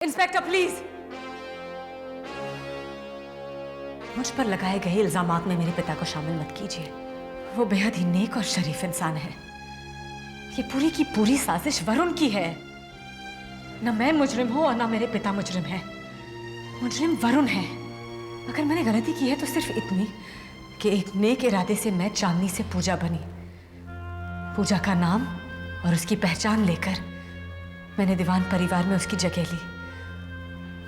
Inspector please, मुझ पर लगाए गए इल्जामात में मेरे पिता को शामिल मत कीजिए। वो बेहद ही नेक और शरीफ इंसान है। ये पूरी की पूरी साजिश वरुण की है। न मैं मुजरिम हूं और न मेरे पिता मुजरिम है। मुजरिम वरुण है। अगर मैंने गलती की है तो सिर्फ इतनी कि एक नेक इरादे से मैं चांदनी से पूजा बनी। पूजा का नाम और उसकी पहचान लेकर मैंने दीवान परिवार में उसकी जगह ली।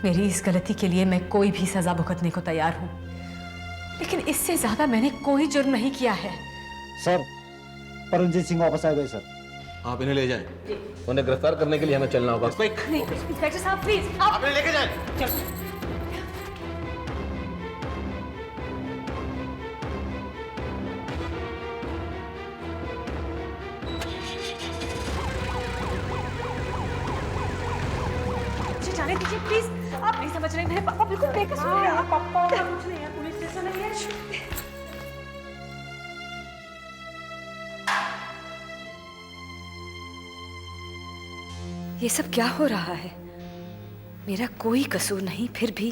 मेरी इस गलती के लिए मैं कोई भी सजा भुगतने को तैयार हूं, लेकिन इससे ज्यादा मैंने कोई जुर्म नहीं किया है। सर, परमजीत सिंह वापस आ गए सर। आप इन्हें ले जाएं। उन्हें गिरफ्तार करने के लिए हमें चलना होगा। नहीं, इंस्पेक्टर साहब प्लीज, आप इन्हें लेके जाएं। चलो। मुझे जाने दीजिए प्लीज। आप नहीं समझ रहे, मेरे पापा बिल्कुल बेकसूर हैं। पापा का कुछ नहीं है, पुलिस स्टेशन है ये। ये सब क्या हो रहा है? मेरा कोई कसूर नहीं, फिर भी।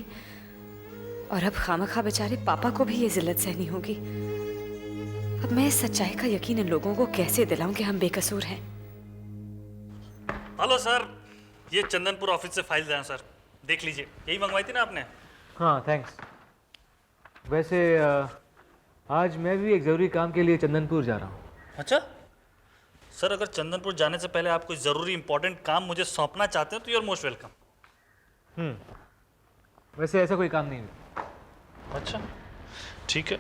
और अब खामखा बेचारे पापा को भी ये जिल्लत सहनी होगी। अब मैं इस सच्चाई का यकीन इन लोगों को कैसे दिलाऊं कि हम बेकसूर हैं? हेलो सर, ये चंदनपुर ऑफिस से फाइल्स आए सर, देख लीजिए। यही मंगवाई थी ना आपने? हाँ थैंक्स। वैसे आज मैं भी एक ज़रूरी काम के लिए चंदनपुर जा रहा हूँ। अच्छा सर, अगर चंदनपुर जाने से पहले आप कोई ज़रूरी इंपॉर्टेंट काम मुझे सौंपना चाहते हो तो यू आर मोस्ट वेलकम। वैसे ऐसा कोई काम नहीं है। अच्छा ठीक है।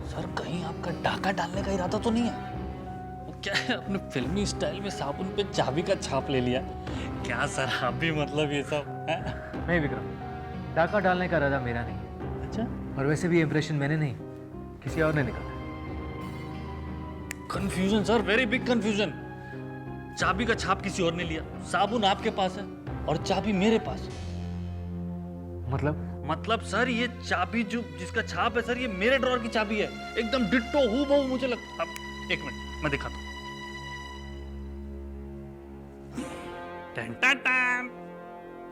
सर, कहीं आपका डाका डालने का इरादा तो नहीं है? वो क्या है, अपने फिल्मी स्टाइल में साबुन पे चाबी का छाप ले लिया क्या सर? आप भी मतलब ये सब है? नहीं विक्रम, डाका डालने का इरादा मेरा नहीं है। अच्छा, और वैसे भी इम्प्रेशन मैंने नहीं, किसी और ने निकाला। Confusion sir, very big confusion. चाबी का छाप किसी और ने लिया, साबुन आपके पास है और चाबी मेरे पास। मतलब सर, ये चाबी जो जिसका छाप है सर, ये मेरे ड्रॉअर की चाबी है, एकदम डिट्टो हूबहू मुझे लगता। अब एक मिनट मैं दिखाता हूँ। टन टन टन,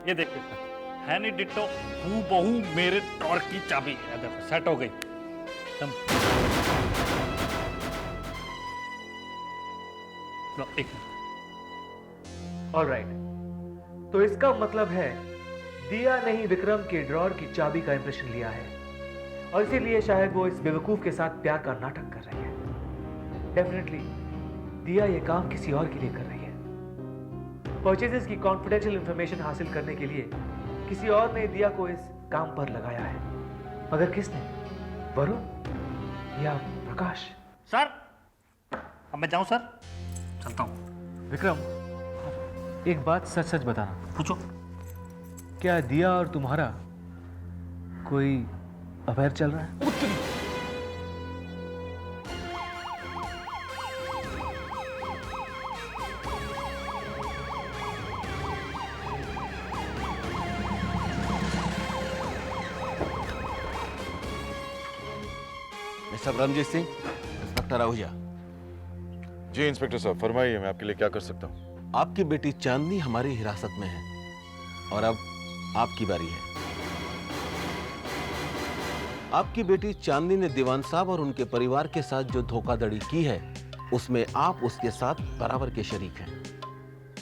ये देखिए सर, है नहीं डिट्टो हूबहू मेरे ड्रॉअर की चाबी है। देखो सेट हो गई एकदम। लो, एक मिनट। ऑलराइट, तो इसका मतलब है दिया ने ही विक्रम के ड्रॉअर की चाबी का इंप्रेशन लिया है, और इसीलिए शायद वो इस बेवकूफ के साथ प्यार का नाटक कर रही है। डेफिनेटली दिया ये काम किसी और के लिए कर रही है। परचेजेस की कॉन्फिडेंशियल इंफॉर्मेशन हासिल करने के लिए किसी और ने दिया को इस काम पर लगाया है, मगर किसने? वरुण या प्रकाश? सर, अब मैं जाऊं सर? चलता हूं। विक्रम, एक बात सच सच बताना, पूछो। क्या दिया और तुम्हारा कोई अफेयर चल रहा है? Mister Paramjeet Singh, inspector Ahuja. जी इंस्पेक्टर साहब, फरमाइए, मैं आपके लिए क्या कर सकता हूँ? आपकी बेटी चांदनी हमारी हिरासत में है और अब आपकी बारी है। आपकी बेटी चांदनी ने दीवान साहब और उनके परिवार के साथ जो धोखाधड़ी की है, उसमें आप उसके साथ बराबर के शरीक हैं।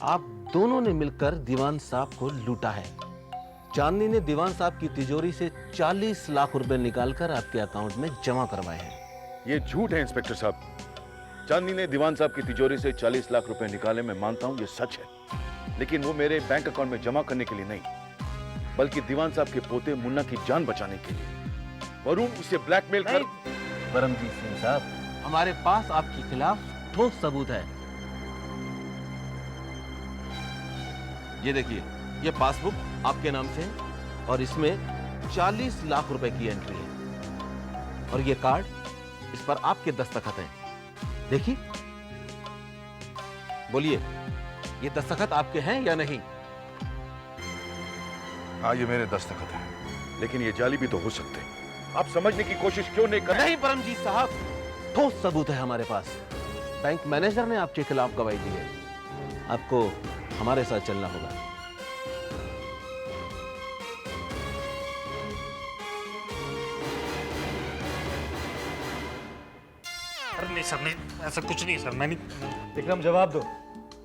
आप दोनों ने मिलकर दीवान साहब को लूटा है। चांदनी ने दीवान साहब की तिजोरी से 40 लाख रुपए निकालकर आपके अकाउंट में जमा करवाए हैं। ये झूठ है इंस्पेक्टर साहब। चांदनी ने दीवान साहब की तिजोरी से 40 लाख रुपए निकाले, मैं मानता हूँ ये सच है, लेकिन वो मेरे बैंक अकाउंट में जमा करने के लिए नहीं, बल्कि दीवान साहब के पोते मुन्ना की जान बचाने के लिए। वरुण उसे ब्लैकमेल कर। परमजीत सिंह साहब, हमारे पास आपके खिलाफ ठोस सबूत है। ये देखिए, ये पासबुक आपके नाम से है और इसमें 40 लाख रुपए की एंट्री है, और ये कार्ड, इस पर आपके दस्तखत हैं। देखिए, बोलिए, ये दस्तखत आपके हैं या नहीं? हाँ, ये मेरे दस्तखत है, लेकिन ये जाली भी तो हो सकते हैं। आप समझने की कोशिश क्यों नहीं कर रहे? नहीं परमजीत साहब, ठोस सबूत है हमारे पास। बैंक मैनेजर ने आपके खिलाफ गवाही दी है। आपको हमारे साथ चलना होगा। अरे नहीं सर, नहीं, ऐसा कुछ नहीं सर, मैं नहीं। विक्रम, जवाब दो,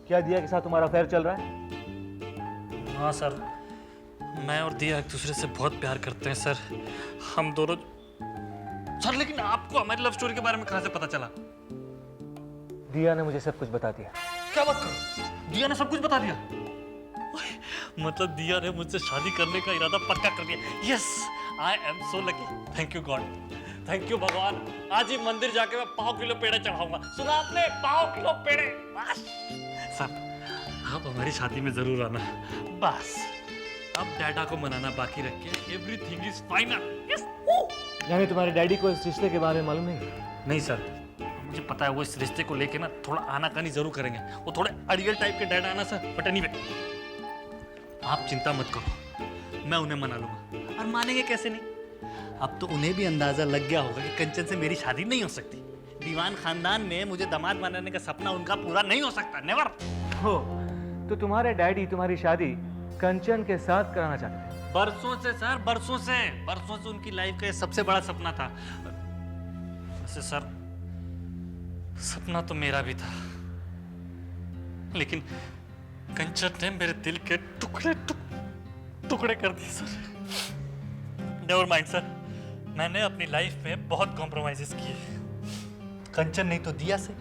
क्या दिया के साथ तुम्हारा अफेयर चल रहा है? हाँ सर, मैं और दिया एक दूसरे से बहुत प्यार करते हैं सर। हम दोनों। सर लेकिन आपको हमारी लव स्टोरी के बारे में कहाँ से पता चला? दिया ने मुझे सब कुछ बता दिया। क्या बात करो, दिया ने सब कुछ बता दिया? मतलब दिया ने मुझसे शादी करने का इरादा पक्का कर दिया। Yes, I am so lucky. Thank you God, thank you भगवान। आज ही मंदिर जाके मैं 5 किलो पेड़े चढ़ाऊंगा। सुना आपने, 5 किलो पेड़े। बस सर, आप हमारी शादी में जरूर आना। बस अब डैडा को मनाना बाकी रख के एवरीथिंग इज फाइनल। यस। यानी तुम्हारे डैडी को इस रिश्ते के बारे में मालूम नहीं? नहीं सर, मुझे पता है वो इस रिश्ते को लेके ना थोड़ा आनाकानी जरूर करेंगे। वो थोड़े अड़ियल टाइप के डैड आना सर, बट एनीवे आप चिंता मत करो, मैं उन्हें मना लूंगा। और मानेंगे कैसे नहीं? अब तो उन्हें भी अंदाजा लग गया होगा कि कंचन से मेरी शादी नहीं हो सकती। दीवान खानदान में मुझे दामाद बनाने का सपना उनका पूरा नहीं हो सकता, नेवर। हो, तो तुम्हारे डैडी तुम्हारी शादी कंचन के साथ कराना चाहते थे? बरसों से सर, बरसों से उनकी लाइफ का ये सबसे बड़ा सपना था। वैसे सर, सपना तो मेरा भी था, लेकिन कंचन ने मेरे दिल के टुकड़े कर दिए सर। नेवर माइंड सर, मैंने अपनी लाइफ में बहुत कॉम्प्रोमाइजेस किए। कंचन नहीं तो दिया से।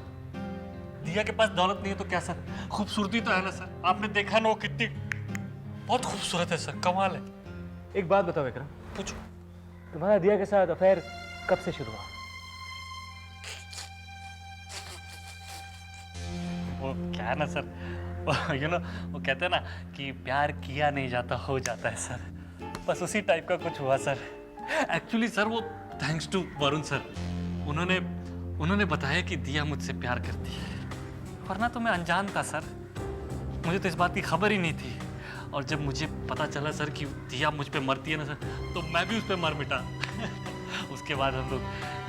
दिया के पास दौलत नहीं है तो क्या सर, खूबसूरती तो है ना सर। आपने देखा ना वो कितनी बहुत खूबसूरत है सर, कमाल है। एक बात बताओ विक्रम, पूछो। तुम्हारा दिया के साथ अफेयर कब से शुरू हुआ? वो क्या है ना सर, वो कहते हैं ना कि प्यार किया नहीं जाता, हो जाता है सर। बस उसी टाइप का कुछ हुआ सर। एक्चुअली सर वो थैंक्स टू वरुण सर, उन्होंने बताया कि दिया मुझसे प्यार करती है, वरना तो मैं अनजान था सर। मुझे तो इस बात की खबर ही नहीं थी। और जब मुझे पता चला सर कि दिया मुझ पे मरती है ना सर, तो मैं भी उस पे मर मिटा। उसके बाद हम लोग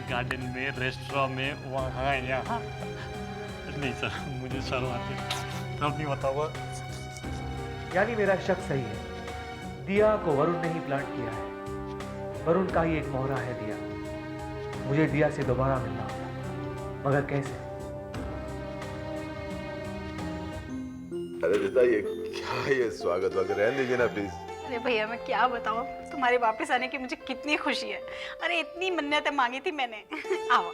गार्डन में, रेस्टोरेंट में, वहाँ यहाँ। नहीं सर, मुझे शर्म आती है, अब नहीं बताऊंगा। यानी मेरा शक सही है, दिया को वरुण ने ही प्लांट किया है। वरुण का ही एक मोहरा है दिया। मुझे दिया से दोबारा मिलना होगा, मगर कैसे? अरे बेटा, ये क्या, ये स्वागत वगैरह रहने दीजिए ना प्लीज। अरे भैया मैं क्या बताऊं, तुम्हारे वापस आने की मुझे कितनी खुशी है। अरे इतनी मन्नतें मांगी थी मैंने। आओ।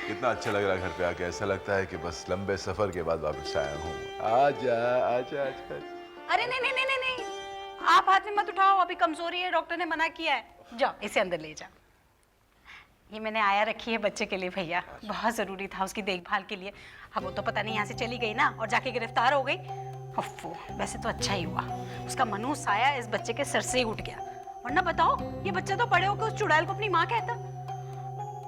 कितना अच्छा लग रहा है घर पे आके, ऐसा लगता है कि बस लंबे सफर के बाद वापस आया हूँ। आजा आजा आजा। अरे नहीं नहीं नहीं नहीं नहीं, आप हाथ में मत उठाओ, अभी कमजोरी है, डॉक्टर ने मना किया है। जाओ इसे अंदर ले जाओ। ये मैंने आया रखी है बच्चे के लिए भैया, बहुत जरूरी था उसकी देखभाल के लिए। अब वो तो पता नहीं यहाँ से चली गई ना, और जाके गिरफ्तार हो गई। अफ्फो, वैसे तो अच्छा ही हुआ, उसका मनूस साया इस बच्चे के सर से ही उठ गया। वरना बताओ, ये बच्चा तो बड़े होकर उस चुड़ैल को अपनी माँ कहता।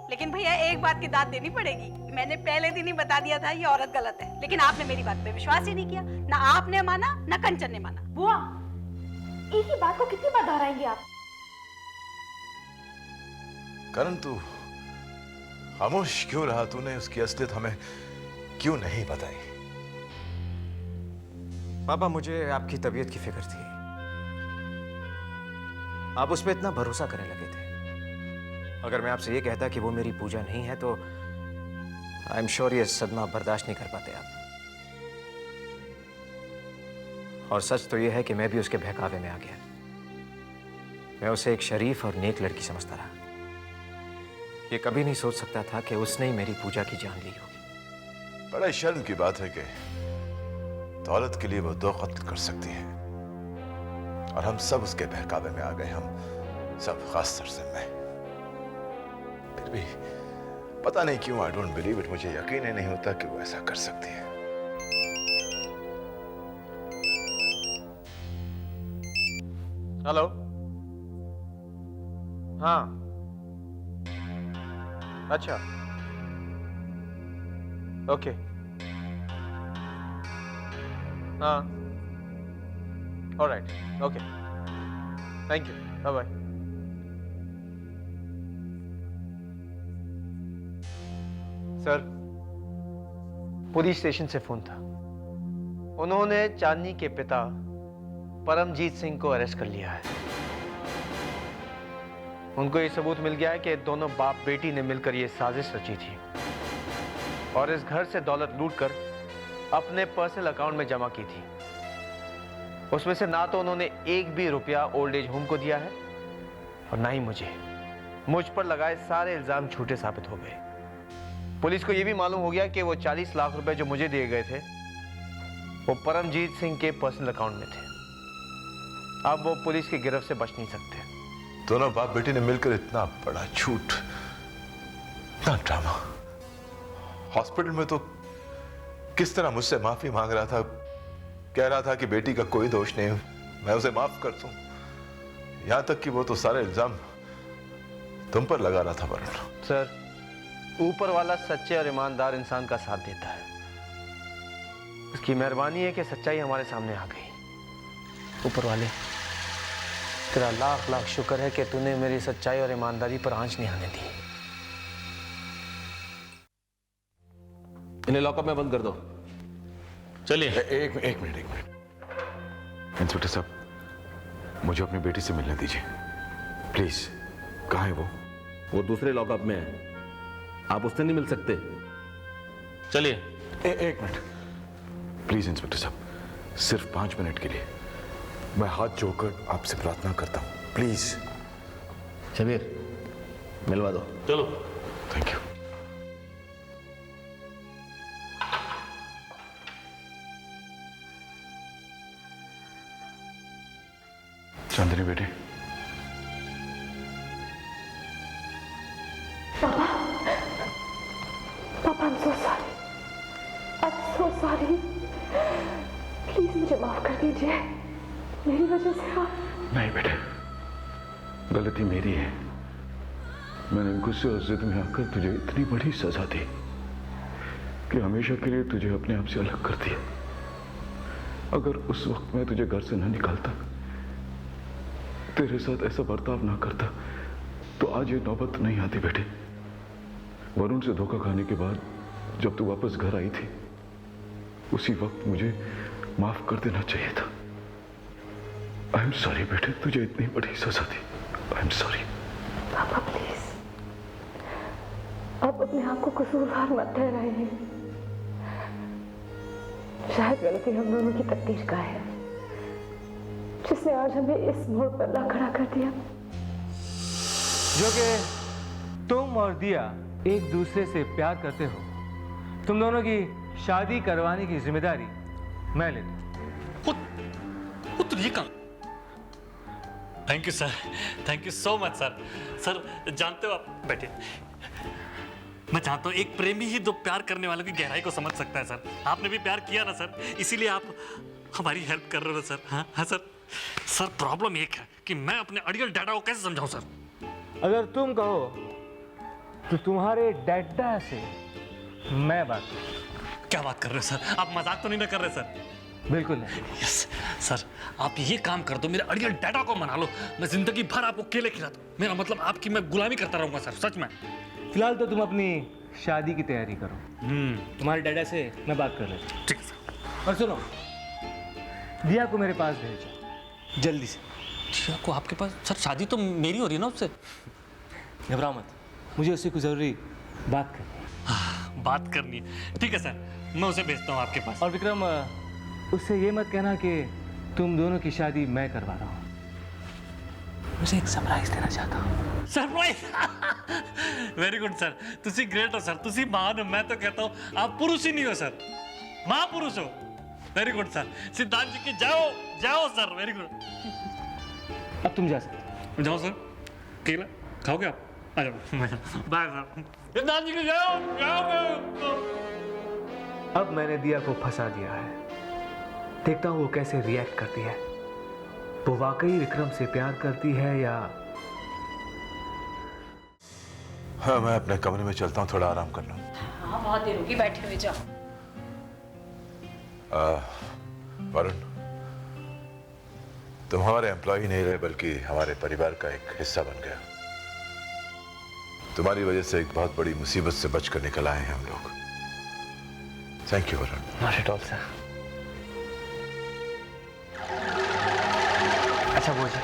लेकिन भैया एक बात की दाद देनी पड़ेगी, मैंने पहले दिन ही बता दिया था ये औरत गलत है, लेकिन आपने मेरी बात पे विश्वास ही नहीं किया। ना आपने माना ना कंचन ने माना। बुआ, एक ही बात को कितनी बार दोहराएंगे आप? करण, तू खामोश क्यों रहा? तूने उसकी असलियत हमें क्यों नहीं बताई? पापा, मुझे आपकी तबीयत की फिक्र थी। आप उस पर इतना भरोसा करने लगे थे। अगर मैं आपसे ये कहता कि वो मेरी पूजा नहीं है तो आई एम श्योर ये सदमा बर्दाश्त नहीं कर पाते आप। और सच तो ये है कि मैं भी उसके बहकावे में आ गया। मैं उसे एक शरीफ और नेक लड़की समझता रहा। ये कभी नहीं सोच सकता था कि उसने ही मेरी पूजा की जान ली होगी। बड़ा शर्म की बात है कि दौलत के लिए वो 2 कत्ल कर सकती है, और हम सब उसके बहकावे में आ गए। हम सब, खासतौर से मैं। फिर भी पता नहीं क्यों, आई डोंट बिलीव इट, मुझे यकीन ही नहीं होता कि वो ऐसा कर सकती है। हेलो। हाँ, अच्छा, ओके। हाँ, alright, okay. Thank you, bye bye. Sir, police station से फोन था। उन्होंने चांदनी के पिता परमजीत सिंह को अरेस्ट कर लिया है। उनको ये सबूत मिल गया है कि दोनों बाप बेटी ने मिलकर ये साजिश रची थी और इस घर से दौलत लूटकर अपने पर्सनल अकाउंट में जमा की थी। उसमें से ना तो उन्होंने एक भी रुपया ओल्ड एज होम को दिया है और ना ही मुझ पर लगाए सारे इल्जाम झूठे साबित हो गए। पुलिस को यह भी मालूम हो गया कि वो 40 लाख रुपए जो मुझे दिए गए थे वो परमजीत सिंह के पर्सनल अकाउंट में थे। अब वो पुलिस की गिरफ्त से बच नहीं सकते। दोनों बाप बेटी ने मिलकर इतना बड़ा झूठ, इतना ड्रामा। हॉस्पिटल में तो किस तरह मुझसे माफी मांग रहा था, कह रहा था कि बेटी का कोई दोष नहीं, मैं उसे माफ कर दूं। यहां तक कि वो तो सारे इल्जाम तुम पर लगा रहा था वरुण। सर, ऊपर वाला सच्चे और ईमानदार इंसान का साथ देता है। उसकी मेहरबानी है कि सच्चाई हमारे सामने आ गई। ऊपर वाले, तेरा लाख लाख शुक्र है कि तूने मेरी सच्चाई और ईमानदारी पर आंच नहीं आने दी। इन्हें लॉकअप में बंद कर दो। चलिए। एक मिनट। इंस्पेक्टर साहब, मुझे अपनी बेटी से मिलने दीजिए प्लीज। कहाँ है वो? वो दूसरे लॉकअप में है, आप उससे नहीं मिल सकते। चलिए। एक मिनट प्लीज इंस्पेक्टर साहब, सिर्फ 5 मिनट के लिए मैं हाथ जोड़कर आपसे प्रार्थना करता हूं, प्लीज। शबीर, मिलवा दो। चलो। Thank you. चांदनी बेटी, पापा, I'm so sorry. I'm so sorry. Please मुझे माफ कर दीजिए, मेरी वजह से आप। नहीं बेटे, गलती मेरी है। मैंने गुस्से और जिद में आकर तुझे इतनी बड़ी सजा दी कि हमेशा के लिए तुझे अपने आप से अलग कर दिया। अगर उस वक्त मैं तुझे घर से न निकालता, तेरे साथ ऐसा बर्ताव ना करता, तो आज ये नौबत नहीं आती बेटे। वरुण से धोखा खाने के बाद जब तू वापस घर आई थी, उसी वक्त मुझे माफ कर देना चाहिए था। आई एम सॉरी बेटे, तुझे इतनी बड़ी सजा दी। I am sorry. पापा प्लीज, अब अपने आप को कसूरवार मत ठहराइए। शायद गलती हम दोनों की तकदीर का है, जिसने आज हमें इस मोड़ पर ला खड़ा कर दिया। जो कि तुम और दिया एक दूसरे से प्यार करते हो, तुम दोनों की शादी करवाने की जिम्मेदारी मैं लेता हूं। पुत्र ये काम। Thank you sir, thank you so much sir. Sir जानते हो आप, बैठिए। मैं चाहता हूँ एक प्रेमी ही दो प्यार करने वालों की गहराई को समझ सकता है सर। आपने भी प्यार किया ना सर, इसीलिए आप हमारी हेल्प कर रहे हो सर। हाँ हाँ सर। सर प्रॉब्लम एक है कि मैं अपने अड़ियल डैडा को कैसे समझाऊं सर। अगर तुम कहो तो तुम्हारे डैडा से मैं बात करूं। क्या बात कर रहे हो सर? आप मजाक तो नहीं ना कर रहे सर? बिल्कुल नहीं। यस सर, आप ये काम कर दो, मेरे अड़ियल डैडा को मना लो। मैं जिंदगी भर आपको केले खिला दूं। मेरा मतलब आपकी मैं गुलामी करता रहूंगा सर, सच में। फिलहाल तो तुम अपनी शादी की तैयारी करो। तुम्हारे डैडा से मैं बात कर लेता हूं। ठीक है सर। और सुनो, दिया को मेरे पास भेजो जल्दी से। दिया को आपके पास? सर शादी तो मेरी हो रही है ना उससे। घबराओ मत, मुझे उससे कुछ जरूरी बात करनी है। बात करनी है? ठीक है सर, मैं उसे भेजता हूँ आपके पास। और विक्रम, उससे ये मत कहना कि तुम दोनों की शादी मैं करवा रहा हूँ। उसे एक सरप्राइज देना चाहता हूँ। सरप्राइज? वेरी गुड सर, तुसी ग्रेट हो सर, तुसी महान हो। मैं तो कहता हूँ आप पुरुष ही नहीं हो सर, महापुरुष हो। Very good sir, Siddhant ji की जाओ जाओ सर, वेरी गुड। अब तुम जा सकते हो। जाओ सर। केला खाओगे आप? आ जाओ। Bye sir. सिद्धांत जी की जाओ जाओ। अब मैंने दिया को फंसा दिया है, देखता हूँ वो कैसे रिएक्ट करती है। वो वाकई विक्रम से प्यार करती है या। हाँ, मैं अपने कमरे में चलता हूँ, थोड़ा आराम करना। हाँ बहुत देर होगी बैठे हुए, जाओ। वरुण, तुम हमारे एम्प्लॉय नहीं रहे बल्कि हमारे परिवार का एक हिस्सा बन गया। तुम्हारी वजह से एक बहुत बड़ी मुसीबत से बचकर निकल आए हैं हम लोग। Thank you Varun. Not at all sir. अच्छा बुआ जी,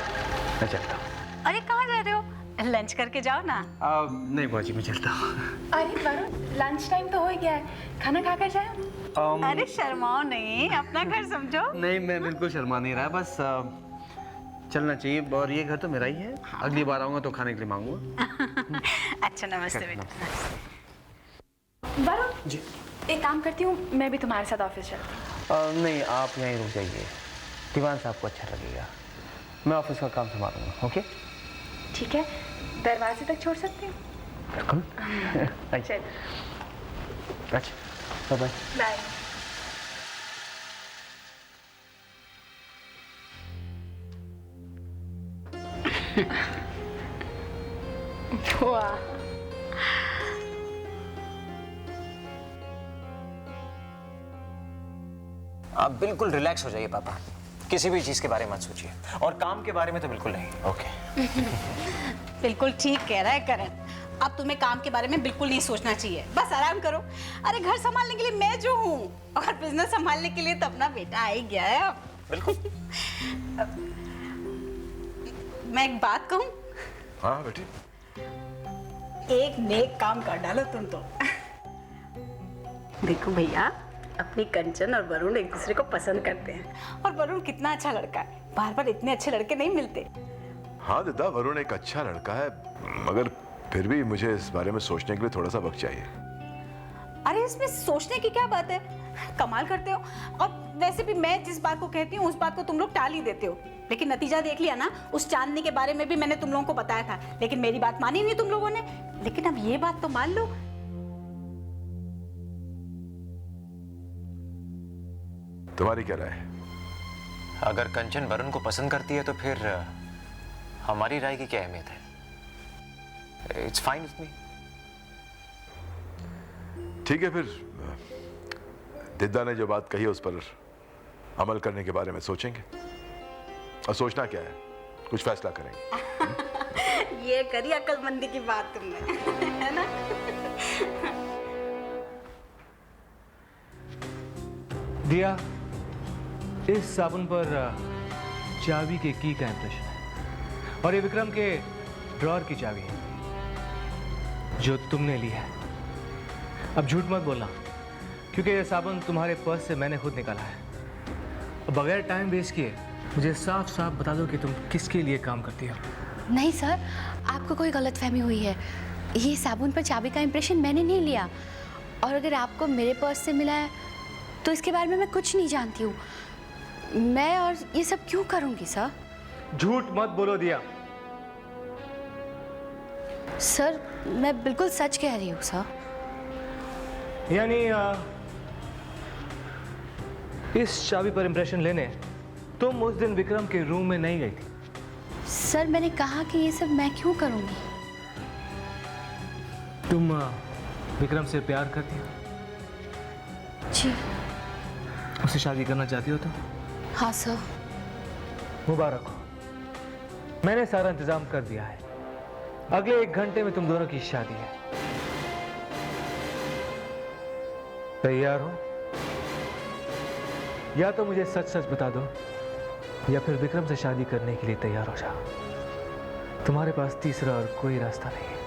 मैं चलता हूँ। अरे कहाँ जा रहे हो? लंच करके जाओ ना। नहीं बुआ जी, मैं चलता हूँ। अरे वरुण, लंच टाइम तो हो ही गया है, खाना खा कर जाओ। अरे शर्माओ नहीं, अपना घर समझो। नहीं, मैं बिल्कुल शर्मा नहीं रहा, बस चलना चाहिए। और ये घर तो मेरा ही है। अगली बार आऊंगा तो खाने के लिए मांगूंगा। अच्छा नमस्ते बेटा। वरुण जी, एक काम करती हूँ, मैं भी तुम्हारे साथ ऑफिस चलती हूँ। नहीं, आप यहीं रुक जाइए। दीवान साहब को अच्छा लगेगा। मैं ऑफिस का काम संभालूंगा। ओके ठीक है, दरवाजे तक छोड़ सकती हूँ? बिल्कुल। चल अच्छा, बाय बाय। वाह, आप बिल्कुल रिलैक्स हो जाइए पापा। किसी भी चीज के बारे में मत सोचिए, और काम के बारे में तो बिल्कुल नहीं। ओके। बिल्कुल ठीक कह रहा है करण। अब तुम्हें काम के बारे में बिल्कुल नहीं सोचना चाहिए, बस आराम करो। अरे घर संभालने के लिए मैं जो हूँ, और बिजनेस संभालने के लिए तो अपना बेटा आ ही गया है अब। बिल्कुल। मैं एक बात कहूँ? हाँ बेटी। एक नेक काम कर डालो तुम तो। देखो भैया, अपनी कंचन और वरुण एक दूसरे को पसंद करते हैं, और वरुण कितना अच्छा लड़का है। बार बार इतने अच्छे लड़के नहीं मिलते। हाँ दादा, वरुण एक अच्छा लड़का है, मगर फिर भी मुझे इस बारे में सोचने के लिए थोड़ा सा वक्त चाहिए। अरे इसमें सोचने की क्या बात है, कमाल करते हो। और वैसे भी मैं जिस बात को कहती हूँ उस बात को तुम लोग टाल ही देते हो। लेकिन नतीजा देख लिया ना, उस चांदनी के बारे में भी मैंने तुम लोगों को बताया था, लेकिन मेरी बात मानी नहीं तुम लोगों ने। लेकिन अब ये बात तो मान लो। तुम्हारी क्या राय है? अगर कंचन वरुण को पसंद करती है तो फिर हमारी राय की क्या अहमियत है? It's fine with me. ठीक है, फिर दिद्दा ने जो बात कही उस पर अमल करने के बारे में सोचेंगे। और सोचना क्या है, कुछ फैसला करेंगे। ये करी अक्लमंदी की बात तुमने, है ना? दिया, इस साबुन पर चाबी के की का इंप्रेशन है, और ये विक्रम के ड्रॉर की चाबी है जो तुमने ली है। अब झूठ मत बोलना, क्योंकि ये साबुन तुम्हारे पर्स से मैंने खुद निकाला है। अब बगैर टाइम वेस्ट किए मुझे साफ साफ बता दो कि तुम किसके लिए काम करती हो। नहीं सर, आपको कोई गलतफहमी हुई है। ये साबुन पर चाबी का इंप्रेशन मैंने नहीं लिया, और अगर आपको मेरे पर्स से मिला है तो इसके बारे में मैं कुछ नहीं जानती हूँ। मैं और ये सब क्यों करूँगी सर? झूठ मत बोलो दिया। सर, मैं बिल्कुल सच कह रही हूँ सर। यानी इस चाबी पर इंप्रेशन लेने तुम उस दिन विक्रम के रूम में नहीं गई थी? सर, मैंने कहा कि ये सब मैं क्यों करूँगी। तुम विक्रम से प्यार करती हो? जी। उससे शादी करना चाहती हो तो? हाँ सर। मुबारक हो, मैंने सारा इंतजाम कर दिया है। अगले 1 घंटे में तुम दोनों की शादी है। तैयार हो? या तो मुझे सच सच बता दो, या फिर विक्रम से शादी करने के लिए तैयार हो जाओ। तुम्हारे पास तीसरा और कोई रास्ता नहीं है।